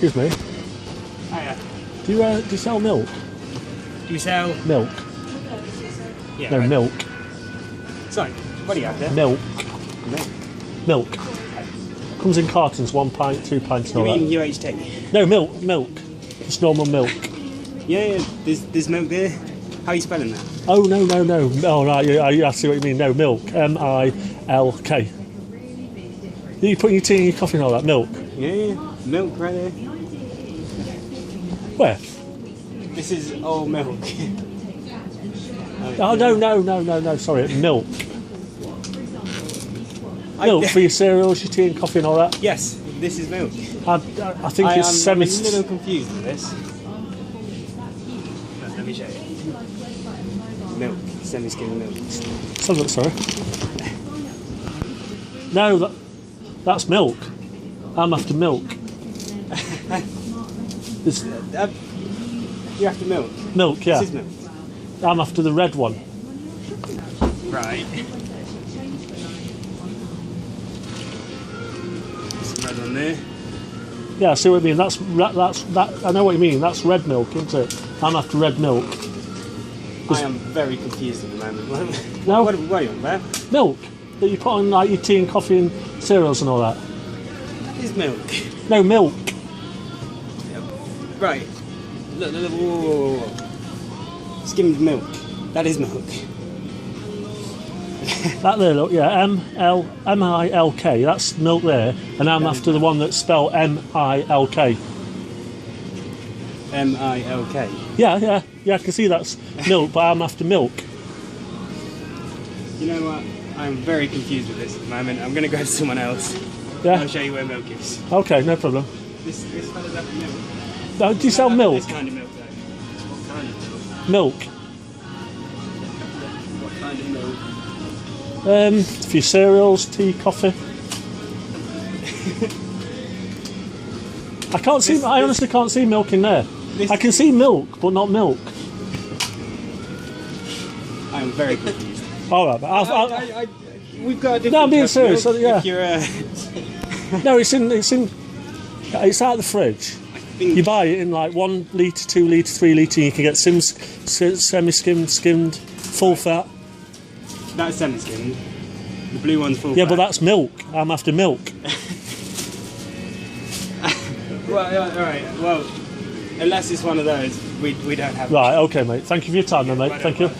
Excuse me. Hiya. Do you sell milk? Do you sell Milk? Yeah, No, right. milk. Sorry, what do you have there? Milk. Milk. Milk. Comes in cartons, 1 pint, 2 pints, and You all mean that. UHT? No, milk. Just normal milk. Yeah, there's milk there. How are you spelling that? Oh, no. Oh, right, I see what you mean. No, milk. MILK. You putting your tea and your coffee and all that? Milk. Yeah, milk right there. Where? This is all milk. Oh, no. Sorry, milk. Milk for your cereals, your tea and coffee and all that. Yes, this is milk. I think it's I'm semi. a little confused with this. Let me show you. Milk, semi-skimmed milk. So look, sorry. No, that's milk. I'm after milk. It's You have to milk. milk, yeah. This is milk. I'm after the red one. Right. There's some red on there. Yeah, I see what you mean. That's that. I know what you mean. That's red milk, isn't it? I'm after red milk. I am very confused at the moment. No. What are you on about? Milk that you put on like your tea and coffee and cereals and all that. That is milk. No, milk. Right. Look, whoa. Skimmed milk. That is milk. That there, look, yeah, MILK. That's milk there, and I'm after the one that's spelled MILK. MILK. Yeah. I can see that's milk, but I'm after milk. You know what? I'm very confused with this at the moment. I'm going to go to someone else. Yeah. I'll show you where milk is. Okay, no problem. This fella's after milk. No, do you sell milk? This kind of milk, though. What kind of milk? Milk. What kind of milk? For your cereals, tea, coffee. I honestly can't see milk in there. I can see milk, but not milk. I am very confused. All right, but We've got a different. No, I'm being type of serious, milk. so, yeah. If you're, no, it's out of the fridge. You buy it in like 1 litre, 2 litre, 3 litre, and you can get semi-skimmed, skimmed, full fat. That's semi-skimmed. The blue one's full. Yeah, fat. but that's milk. I'm after milk. Well, all right. Well, unless it's one of those, we don't have. Right, okay, mate. Thank you for your time, then, mate. Right, Thank right. you.